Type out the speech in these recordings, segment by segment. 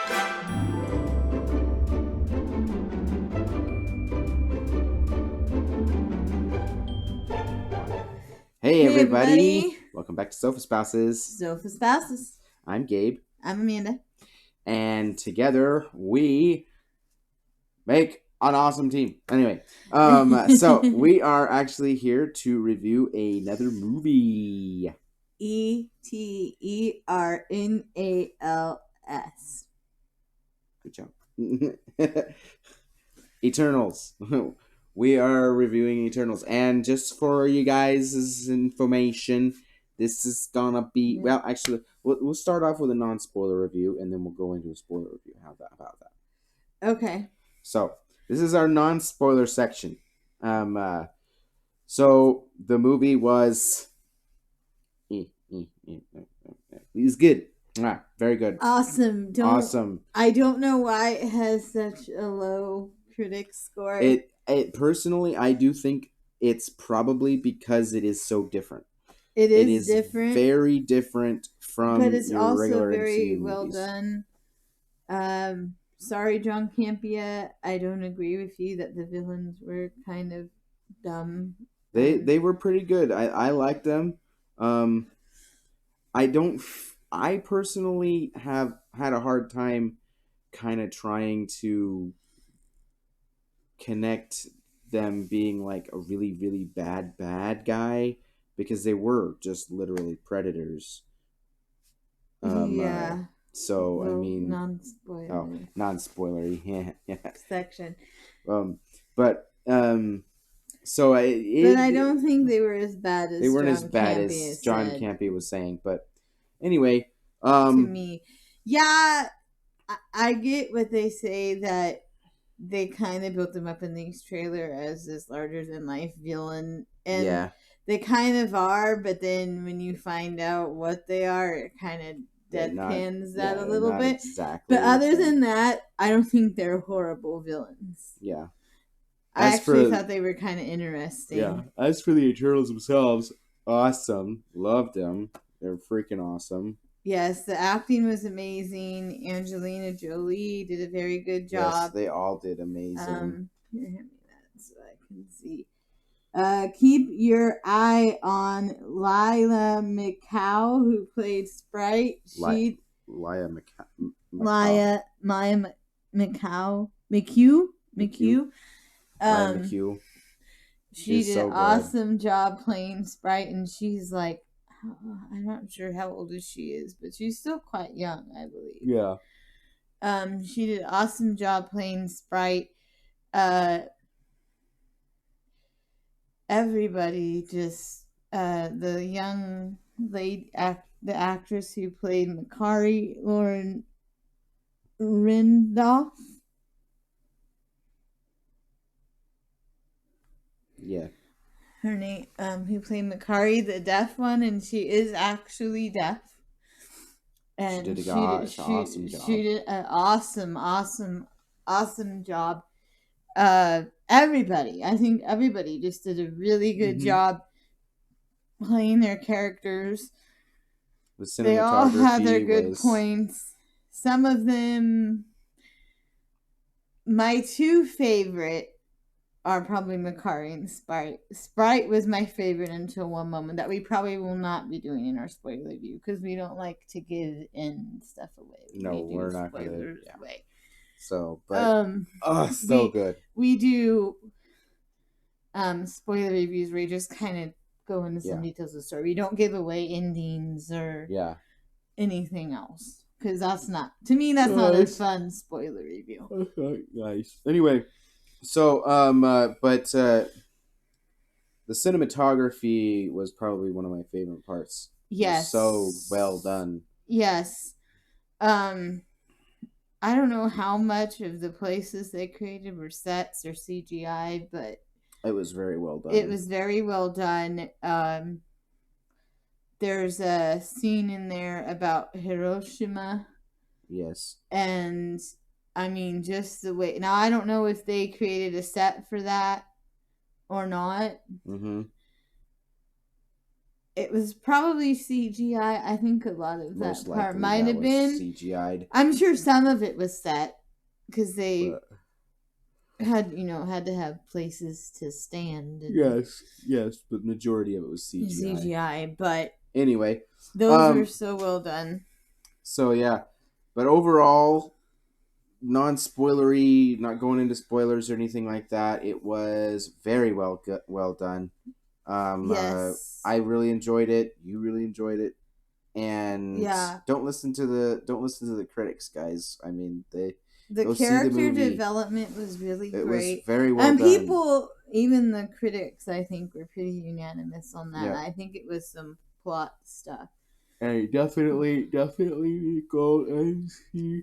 Hey, Hey, everybody. everybody. Welcome back to Sofa Spouses. Sofa Spouses. I'm Gabe, I'm Amanda. and together we make an awesome team. Anyway, so we are actually here to review another movie. Eternals. Good job. Eternals. We are reviewing Eternals, and just for you guys' information, this is gonna be well. Actually, we'll start off with a non-spoiler review, and then we'll go into a spoiler review. About that? Okay. So this is our non-spoiler section. So the movie was, it was good. Very good. Awesome. Awesome. I don't know why it has such a low critic score. It personally, I do think it's probably because it is so different. It is different. Very different from but it's your also regular very MCU well movies. done. Sorry, John Campea. I don't agree with you that the villains were kind of dumb. They were pretty good. I liked them. I personally have had a hard time kind of trying to connect them being like a really, really bad guy, because they were just literally predators. Yeah. So Well, I mean, non-spoiler. oh, non-spoilery, yeah. Section. But so I don't think they were as bad as they weren't John as bad Campea as John said. Campea was saying. But anyway, To me, yeah, I get what they say, that they kind of built them up in these trailer as this larger than life villain, and yeah, they kind of are. But then when you find out what they are, it kind of deadpans that a little bit. Exactly. But other than that, I don't think they're horrible villains. Yeah. I actually thought they were kind of interesting. Yeah. As for the Eternals themselves, awesome. Loved them. They're freaking awesome. Yes, the acting was amazing. Angelina Jolie did a very good job. Yes, they all did amazing. Here, hand me that so I can see. Keep your eye on Lila McCow, who played Sprite. Maya McCow. McHugh. McHugh. She did an awesome job playing Sprite, and she's like, I'm not sure how old she is, but she's still quite young, I believe. Yeah. She did an awesome job playing Sprite. Everybody just the young lady, the actress who played Makari, Lauren Rindoff. Yeah. Her name, who played Makari, the deaf one, and she is actually deaf. And she did an awesome job. Everybody, I think everybody just did a really good job playing their characters. They all had their good points. Some of them, my two favorite are probably Makari and Sprite. Sprite was my favorite until one moment that we probably will not be doing in our spoiler review, because we don't like to give in stuff away. We're not going to. Yeah. So, but so good. We do spoiler reviews where you just kind of go into some details of the story. We don't give away endings or anything else, because that's not, to me, that's not a fun spoiler review. Nice. Anyway, so but the cinematography was probably one of my favorite parts. Yes. So well done. Yes. I don't know how much of the places they created were sets or CGI, but it was very well done. It was very well done. There's a scene in there about Hiroshima. Yes. And I mean, just the way. Now, I don't know if they created a set for that or not. it was probably CGI. I think a lot of that Most part likely might that have was been. CGI'd. I'm sure some of it was set because they But had to have places to stand. And yes, but majority of it was CGI. CGI, but Anyway, those were so well done. So yeah, but overall, non-spoilery, not going into spoilers or anything like that. It was very well done. Yes. I really enjoyed it. You really enjoyed it, and Yeah. don't listen to the critics, guys. I mean, the go see the character movie. development was really It great. was very well and done. people, even the critics, I think were pretty unanimous on that. Yeah. I think it was some plot stuff. Hey, definitely need to go and see.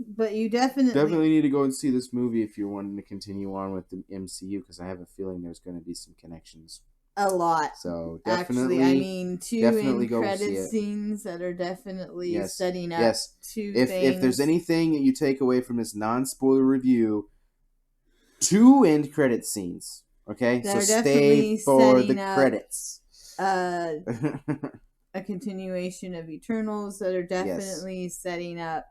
But you definitely need to go and see this movie if you're wanting to continue on with the MCU, because I have a feeling there's going to be some connections. A lot. So definitely, actually, I mean, two definitely end credit scenes that are definitely setting up two things. If there's anything you take away from this non-spoiler review, 2 end credit scenes. Okay, so stay for the credits. A continuation of Eternals that are definitely setting up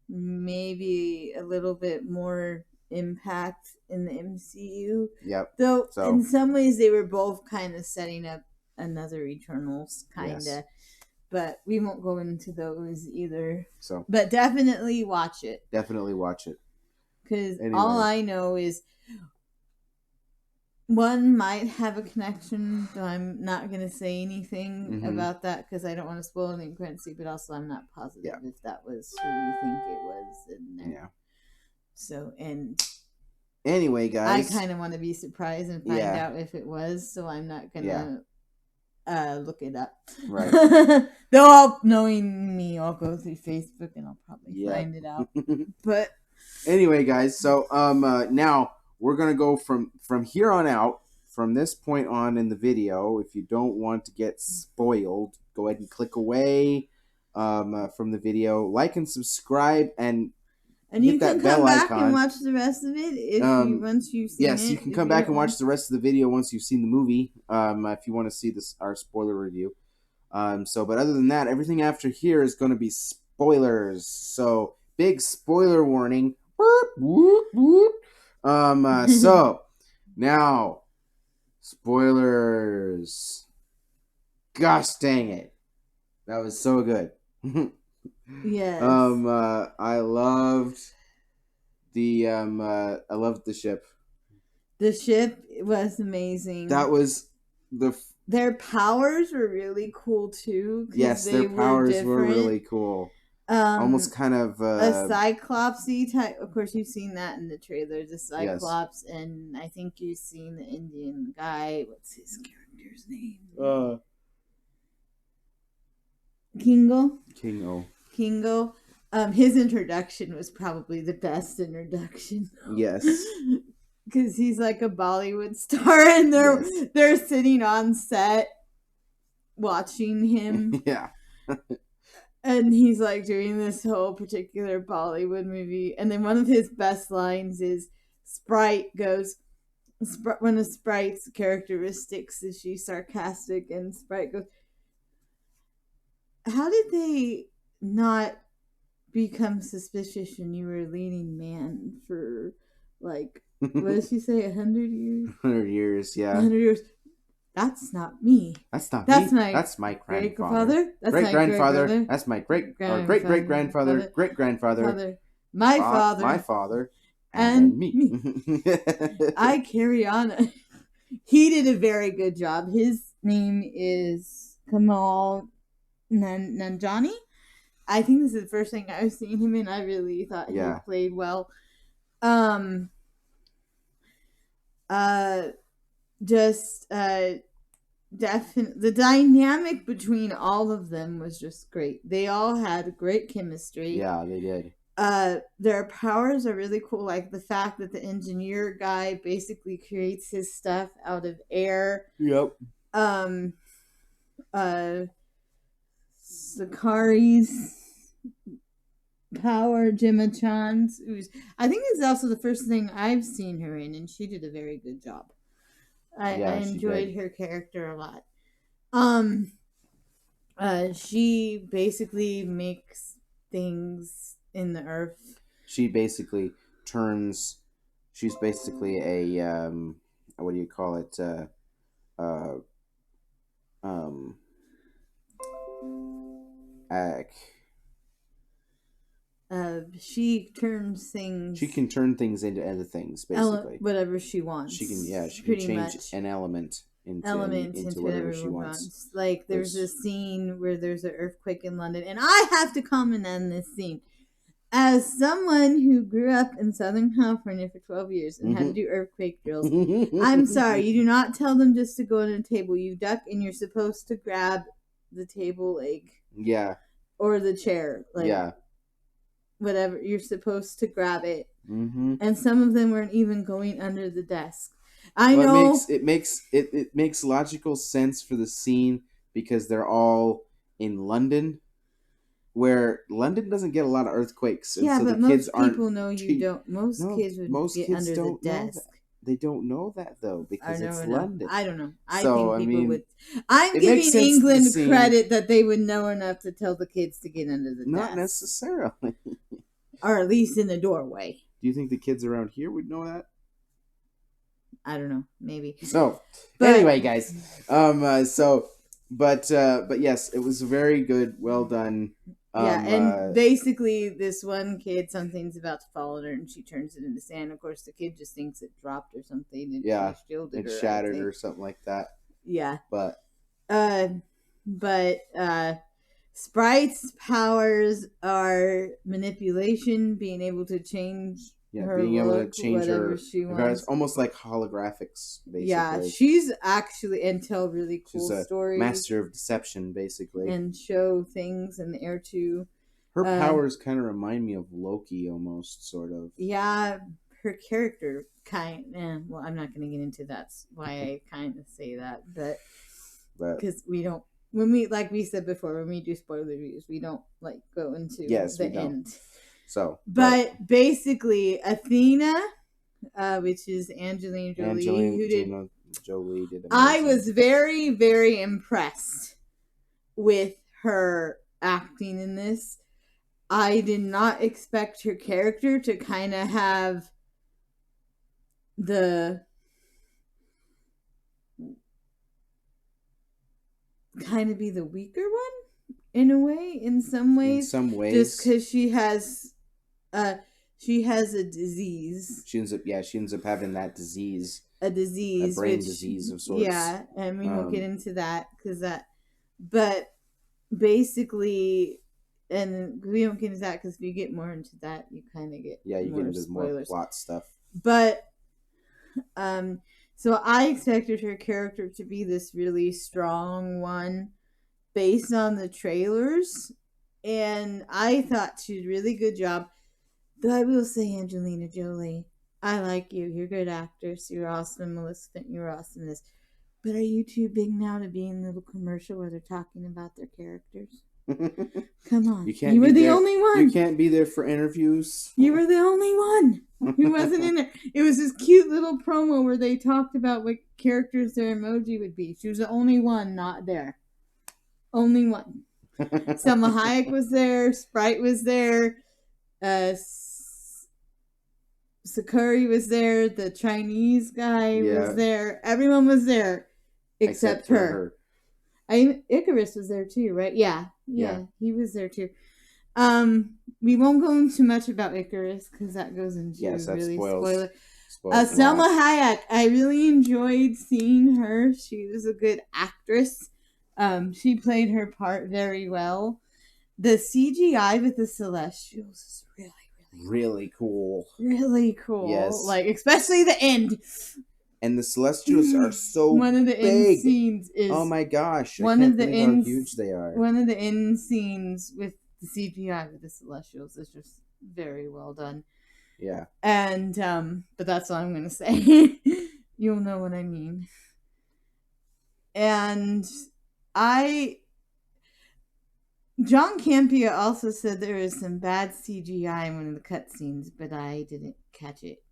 maybe a little bit more impact in the MCU. Yep. Though in some ways they were both kind of setting up another Eternals kind of. Yes. But we won't go into those either. So, but definitely watch it. Definitely watch it. Because all I know is one might have a connection, though I'm not going to say anything about that because I don't want to spoil any currency, but also I'm not positive if that was who we think it was in there. Yeah. So, and anyway, guys, I kind of want to be surprised and find out if it was, so I'm not going to look it up. Right. Though, knowing me, I'll go through Facebook and I'll probably find it out. But anyway, guys, so now we're going to go from here on out, from this point on in the video. If you don't want to get spoiled, go ahead and click away from the video. Like and subscribe, and you can come back and watch the rest of it once you've seen it. Yes, you can come back and watch the rest of the video once you've seen the movie, if you want to see our spoiler review. But other than that, everything after here is going to be spoilers. So, big spoiler warning. Whoop, whoop, whoop. So now spoilers. Gosh dang it. That was so good. Yes. I loved the ship. The ship was amazing. That was their powers were really cool too. Yes, their powers were really cool. Almost kind of a Cyclopsy type. Of course, you've seen that in the trailer. The Cyclops, and I think you've seen the Indian guy. What's his character's name? Kingo. His introduction was probably the best introduction. Yes. Because he's like a Bollywood star, and they're sitting on set watching him. Yeah. And he's like doing this whole particular Bollywood movie. And then one of his best lines is Sprite goes, one of Sprite's characteristics is she's sarcastic. And Sprite goes, how did they not become suspicious when you were a leading man for like, what did she say, 100 years? 100 years, yeah. 100 years. That's not me. That's not me. My That's my grandfather. That's great grandfather. That's my great great grandfather. Great grandfather. My father. My father. And me. I carry on. He did a very good job. His name is Kamal Nanjiani. I think this is the first thing I've seen him in. I really thought he played well. The dynamic between all of them was just great. They all had great chemistry. Yeah, they did. Their powers are really cool, like the fact that the engineer guy basically creates his stuff out of air. Yep. Sakari's power, Gemma Chan's. I think this is also the first thing I've seen her in, and she did a very good job. I enjoyed her character a lot. She basically makes things in the earth. She basically turns. She's basically a what do you call it? Uh, um, ac- She turns things. she can turn things into other things. Basically, whatever she wants. she can. Yeah, she can pretty change much. an element into Into whatever she wants. Like there's a scene where there's an earthquake in London, and I have to comment on this scene. As someone who grew up in Southern California for 12 years and had to do earthquake drills, I'm sorry, you do not tell them just to go on a table. You duck and you're supposed to grab the table leg. Yeah. Or the chair. Like, yeah. Whatever. You're supposed to grab it. Mm-hmm. And some of them weren't even going under the desk. I know. It makes logical sense for the scene because they're all in London, where London doesn't get a lot of earthquakes, and yeah, so but the kids most people know you don't. Most kids would most get kids under don't the know desk. that. They don't know that though because it's London. I don't know. I think people would. I'm it giving England credit that they would know enough to tell the kids to get under the desk. Not necessarily. Or at least in the doorway. Do you think the kids around here would know that? I don't know. Maybe. So, anyway, guys. But yes, it was very good. Well done. And basically, this one kid, something's about to fall on her, and she turns it into sand. Of course, the kid just thinks it dropped or something, and she shielded her, shattered or something like that. Yeah, but Sprite's powers are manipulation, being able to change. Being able to change her. She wants. It's almost like holographics, basically. Yeah, she's actually and tell really cool stories. Master of deception, basically, and show things in the air too. Her powers kind of remind me of Loki, almost, sort of. Yeah, her character well, I'm not going to get into that. That's why I kind of say that, but because we don't. When we, like we said before, when we do spoiler reviews, we don't like go into the end. So, but basically, Athena, which is Angelina Jolie, did. I was very, very impressed with her acting in this. I did not expect her character to kind of have the be the weaker one in a way. In some ways, just because she has a disease. She ends up having that disease. A brain disease of sorts. Yeah, and we won't get into that but basically, and we won't get into that because if you get more into that, you kind of get you get into spoilers. More plot stuff. But so I expected her character to be this really strong one based on the trailers, and I thought she did a really good job. Though I will say, Angelina Jolie, I like you. You're a good actress. You're awesome. Maleficent, you're awesome in this. But are you too big now to be in the little commercial where they're talking about their characters? Come on. You were the only one. You can't be there for interviews. You were the only one who wasn't in there. It was this cute little promo where they talked about what characters their emoji would be. She was the only one not there. Only one. Selma Hayek was there. Sprite was there. Sakura was there. The Chinese guy was there. Everyone was there except her. Icarus was there too, right? Yeah, he was there too. We won't go into much about Icarus because that goes into really spoiler. Selma Hayek, I really enjoyed seeing her. She was a good actress. She played her part very well. The CGI with the Celestials is really cool. Really cool. Yes. Like, especially the end. And the Celestials are so big. One of the end scenes is... Oh my gosh. One of the how huge they are. One of the end scenes with the CGI with the Celestials is just very well done. Yeah. And, but that's all I'm going to say. You'll know what I mean. And John Campea also said there was some bad CGI in one of the cutscenes, but I didn't catch it.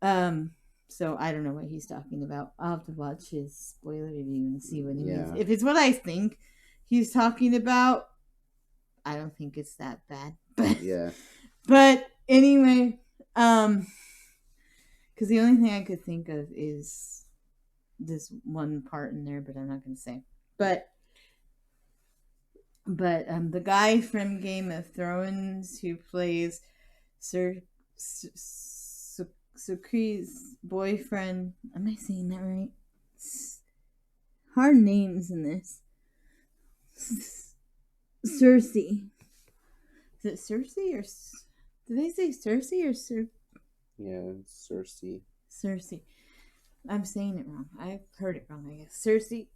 So I don't know what he's talking about. I'll have to watch his spoiler review and see what he means. If it's what I think, he's talking about. I don't think it's that bad, but Yeah. But anyway, because the only thing I could think of is this one part in there, but I'm not going to say. But the guy from Game of Thrones who plays Cersei's boyfriend. Am I saying that right? Hard names in this. Cersei. Is it Cersei or did they say Cersei or Yeah, Cersei. Cersei? I'm saying it wrong. I've heard it wrong, I guess. Cersei.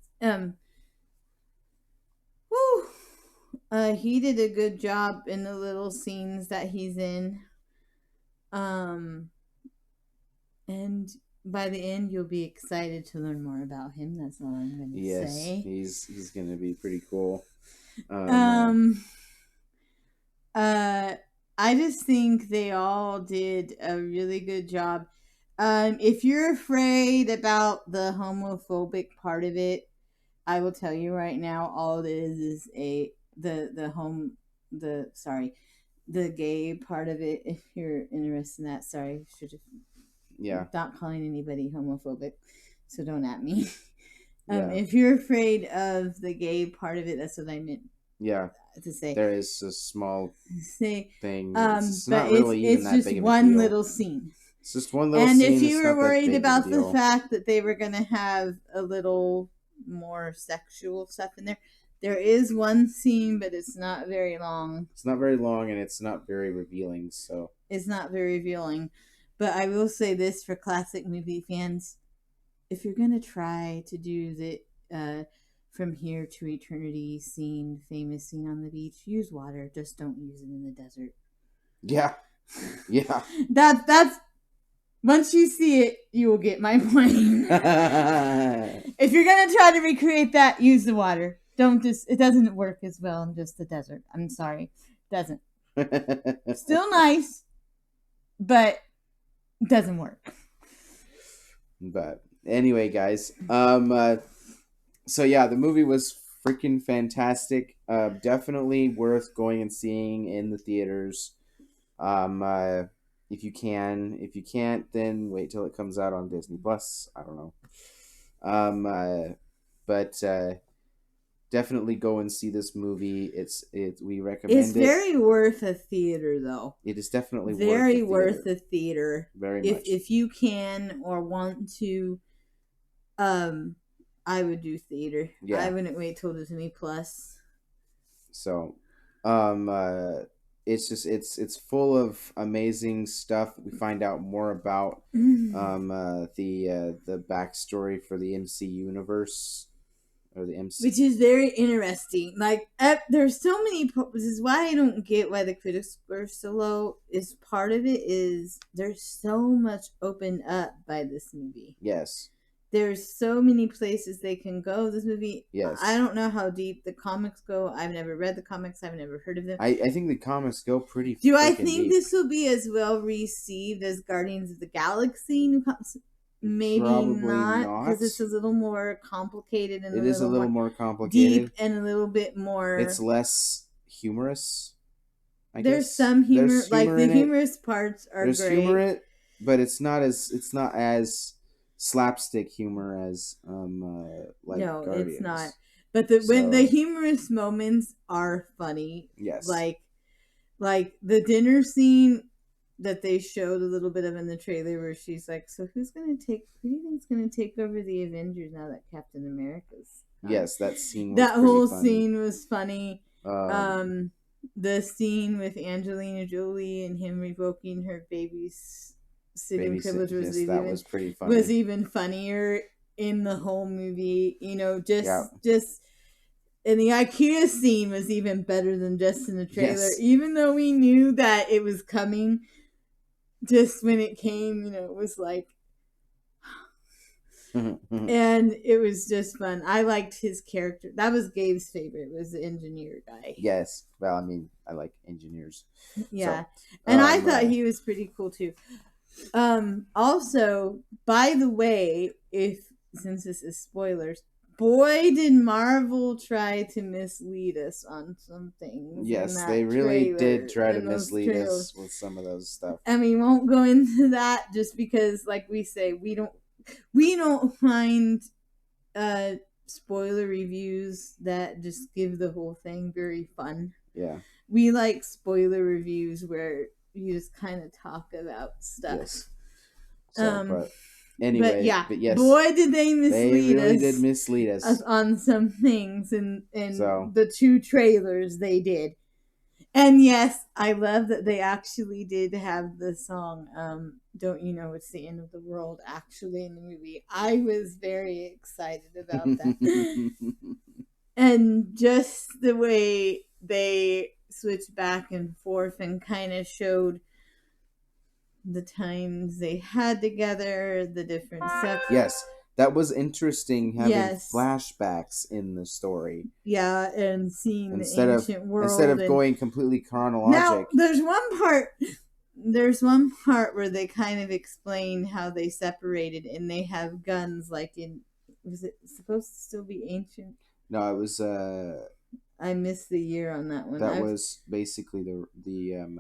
He did a good job in the little scenes that he's in. And by the end, you'll be excited to learn more about him. That's all I'm going to say. Yes, he's going to be pretty cool. I just think they all did a really good job. If you're afraid about the homophobic part of it, I will tell you right now, all it is the gay part of it. If you're interested in that, sorry, should have not calling anybody homophobic, so don't at me. If you're afraid of the gay part of it, that's what I meant. Yeah. To say there is a small thing. It's not really even that big of a deal. It's just one little scene. It's just one little scene. And if you were worried about the fact that they were going to have a little more sexual stuff in there, there is one scene, but it's not very long. It's not very long, and it's not very revealing. So it's not very revealing. But I will say this for classic movie fans: if you're going to try to do the From Here to Eternity famous scene on the beach, use water. Just don't use it in the desert. Yeah. That's once you see it, you will get my point. If you're gonna try to recreate that, use the water. It doesn't work as well in just the desert. I'm sorry. It doesn't. Still nice, but doesn't work. But anyway, guys, so yeah, the movie was freaking fantastic. Definitely worth going and seeing in the theaters. If you can. If you can't, then wait till it comes out on Disney Plus. I don't know. But definitely go and see this movie. We recommend it. It's very worth a theater, though. It is definitely very worth a theater. Very much. If you can or want to, I would do theater. Yeah. I wouldn't wait till Disney Plus. So, it's just it's full of amazing stuff. We find out more about the backstory for the MC universe or the MC, which is very interesting. Like there's so many. This is why I don't get why the critics were so low. Is part of it is there's so much opened up by this movie. Yes. There's so many places they can go. This movie, yes. I don't know how deep the comics go. I've never read the comics. I've never heard of them. I think the comics go pretty. Do I think deep. This will be as well received as Guardians of the Galaxy? Maybe probably not, because it's a little more complicated and it is a little more complicated, deep and a little bit more. It's less humorous. There's some humor, like the humorous parts are There's great. Humor in it, but it's not as slapstick humor as like no, Guardians. It's not. But when the humorous moments are funny, yes, like the dinner scene that they showed a little bit of in the trailer, where she's like, "So who do you think's gonna take over the Avengers now that Captain America's?" Yes, that scene. That whole scene was funny. The scene with Angelina Jolie and him revoking her baby's sitting privilege was pretty funny. Was even funnier in the whole movie. You know, just and the IKEA scene was even better than just in the trailer. Yes. Even though we knew that it was coming, just when it came, it was like, and it was just fun. I liked his character. That was Gabe's favorite. Was the engineer guy. Yes. Well, I mean, I like engineers. Yeah, so, and I thought he was pretty cool too. Also, by the way, since this is spoilers, boy, did Marvel try to mislead us on some things. Yes, in that they really did try to in those mislead trailers. us with some of those stuff. And we won't go into that just because, like we say, we don't find spoiler reviews that just give the whole thing very fun. Yeah. We like spoiler reviews where you just kind of talk about stuff. Yes. So, but anyway, but yes, boy, did they mislead They really us. did mislead us On some things in So- the 2 trailers they did. And yes, I love that they actually did have the song, Don't You Know It's the End of the World, actually in the movie. I was very excited about that. And just the way they switched back and forth and kind of showed the times they had together, the different stuff. Yes, that was interesting having Yes. flashbacks in the story. Yeah, and seeing Instead the of ancient world. instead of and- going completely chronologic. Now, there's one part where they kind of explain how they separated and they have guns like in, was it supposed to still be ancient? No, it was I missed the year on that one. that was basically the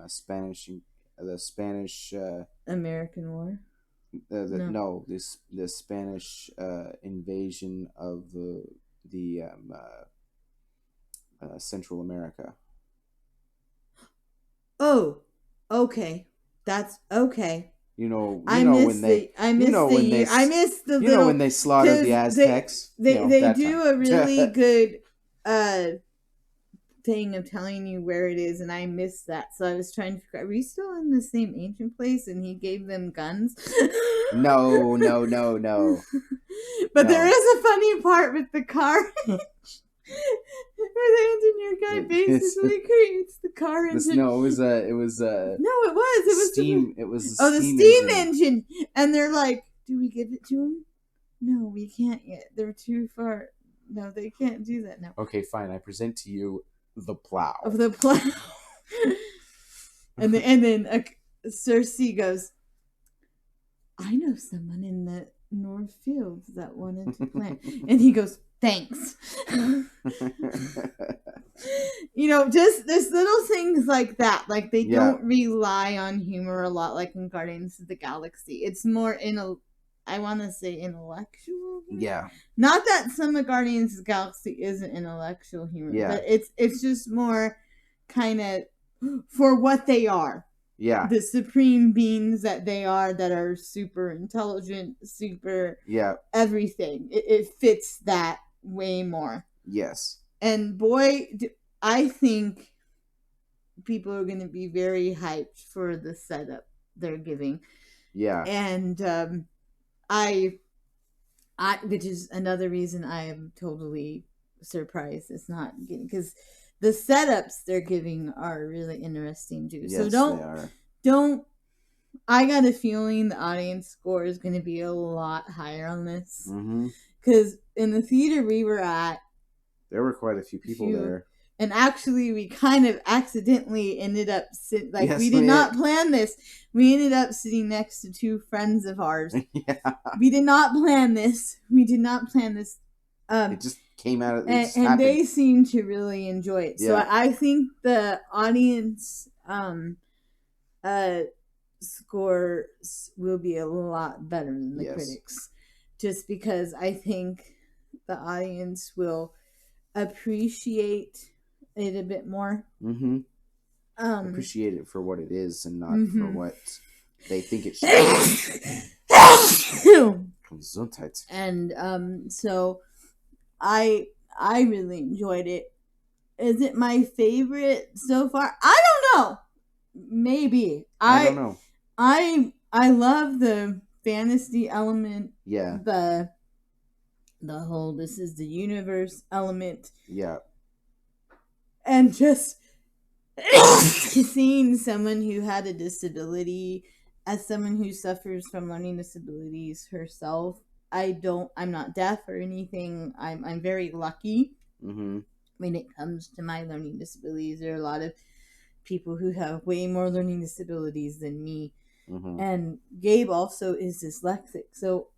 Spanish American War. No, the Spanish invasion of the Central America. Oh, okay. That's okay. You know I when they slaughtered the Aztecs. They do a really good thing of telling you where it is, and I missed that. So I was trying to figure out, are we still in the same ancient place and he gave them guns? No. But there is a funny part with the car where the engineer guy basically creates the car engine. It was steam. It was the steam engine. And they're like, do we give it to him? No, we can't yet. They're too far. No, they can't do that now. Okay, fine. I present to you the plow. Of the plow. and then Cersei goes, I know someone in the North Fields that wanted to plant. And he goes, thanks. Just there's little things like that. Like they don't rely on humor a lot like in Guardians of the Galaxy. It's more I want to say intellectual humor. Yeah. Not that some of Guardians of the Galaxy isn't intellectual humor, but it's just more kind of for what they are. Yeah. The supreme beings that they are, that are super intelligent, super everything. It fits that way more. Yes. And boy, I think people are going to be very hyped for the setup they're giving. Yeah. And I which is another reason I am totally surprised it's not getting, because the setups they're giving are really interesting too. Yes, so don't. I got a feeling the audience score is going to be a lot higher on this, because in the theater we were at, there were quite a few people there. And actually, we kind of accidentally ended up we did not plan this. We ended up sitting next to 2 friends of ours. We did not plan this. It just came out. And they seemed to really enjoy it. So I think the audience scores will be a lot better than the critics. Just because I think the audience will appreciate it a bit more. Appreciate it for what it is and not for what they think it should be. And so I really enjoyed it. Is it my favorite so far? I don't know. Maybe. I don't know. I love the fantasy element. Yeah. The whole this is the universe element. Yeah. And just seeing someone who had a disability, as someone who suffers from learning disabilities herself, I'm not deaf or anything. I'm very lucky when it comes to my learning disabilities. There are a lot of people who have way more learning disabilities than me. And Gabe also is dyslexic. So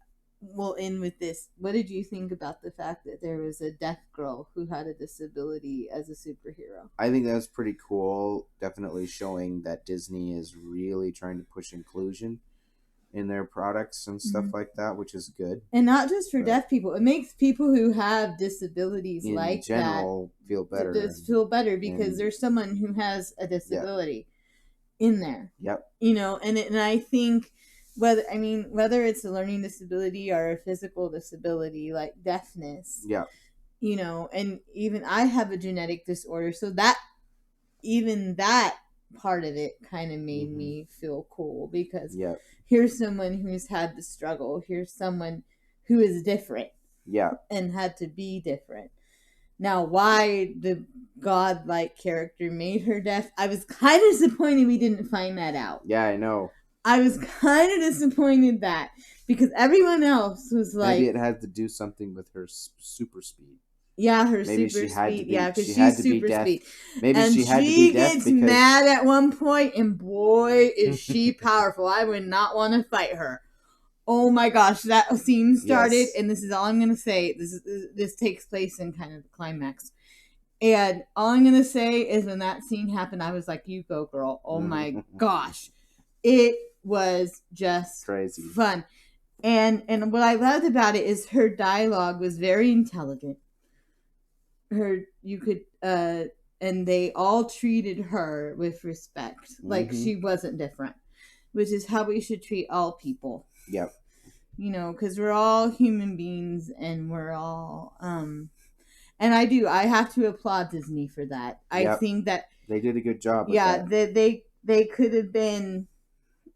we'll end with this. What did you think about the fact that there was a deaf girl who had a disability as a superhero? I think that's pretty cool. Definitely showing that Disney is really trying to push inclusion in their products and stuff like that, which is good. And not just for deaf people. It makes people who have disabilities In like general, feel better. Just feel better because there's someone who has a disability in there. Yep. You know, and I think whether it's a learning disability or a physical disability like deafness. Yeah. You know, and even I have a genetic disorder, so that part of it kind of made me feel cool because here's someone who's had the struggle. Here's someone who is different. Yeah. And had to be different. Now, why the godlike character made her deaf, I was kind of disappointed we didn't find that out. Yeah, I know. I was kind of disappointed that because everyone else was like... Maybe it had to do something with her super speed. Yeah, her Maybe super she had speed. to be, Yeah, because she had she's to be super deaf. speed. Maybe and she had to be deaf gets because mad at one point, and boy, is she powerful. I would not want to fight her. Oh my gosh, that scene started, and this is all I'm going to say. This takes place in kind of the climax. And all I'm going to say is when that scene happened, I was like, you go, girl. Oh my gosh. It was just crazy fun. And what I loved about it is her dialogue was very intelligent. And they all treated her with respect. Like she wasn't different, which is how we should treat all people. Yep. You know, because we're all human beings and we're all, and I have to applaud Disney for that. I think that they did a good job. Yeah, they could have been,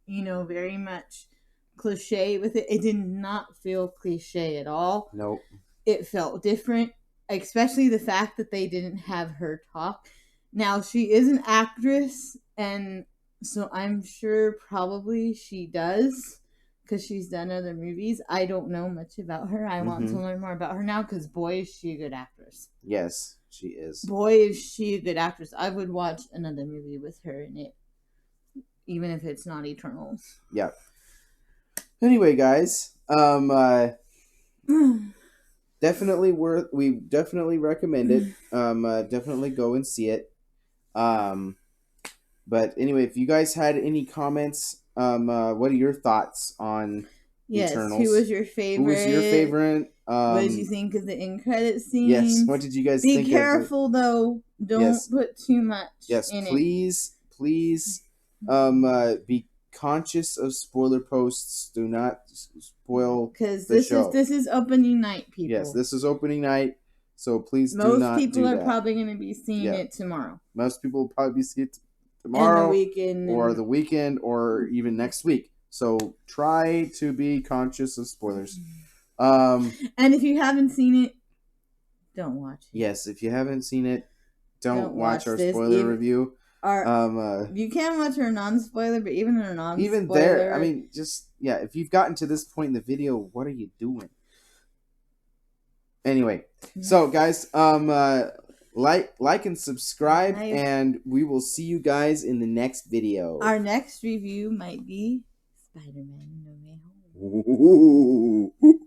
you know, very much cliche with it. It did not feel cliche at all. Nope. It felt different, especially the fact that they didn't have her talk. Now, she is an actress, and so I'm sure probably she does because she's done other movies. I don't know much about her. I want to learn more about her now because boy, is she a good actress. Yes, she is. Boy, is she a good actress. I would watch another movie with her in it, even if it's not Eternals. Yeah. Anyway, guys, definitely we definitely recommend it. Definitely go and see it. But anyway, if you guys had any comments, what are your thoughts on Eternals? Who was your favorite? Who was your favorite? What did you think of the end credit scene? Yes. What did you guys think? Be careful though. Don't put too much. Yes, in please, be conscious of spoiler posts. Do not spoil because the show. This is opening night, people. Yes, this is opening night, so please do not do that. Most people are probably going to be seeing it tomorrow. Most people will probably be seeing it tomorrow, and the weekend, or the weekend, or even next week. So try to be conscious of spoilers. And if you haven't seen it, don't watch it. Yes, if you haven't seen it, don't watch our spoiler review. You can watch our non-spoiler, but even our non-spoiler, even there, I mean, just if you've gotten to this point in the video, what are you doing? Anyway, so guys, like and subscribe, and we will see you guys in the next video. Our next review might be Spider-Man No Way Home.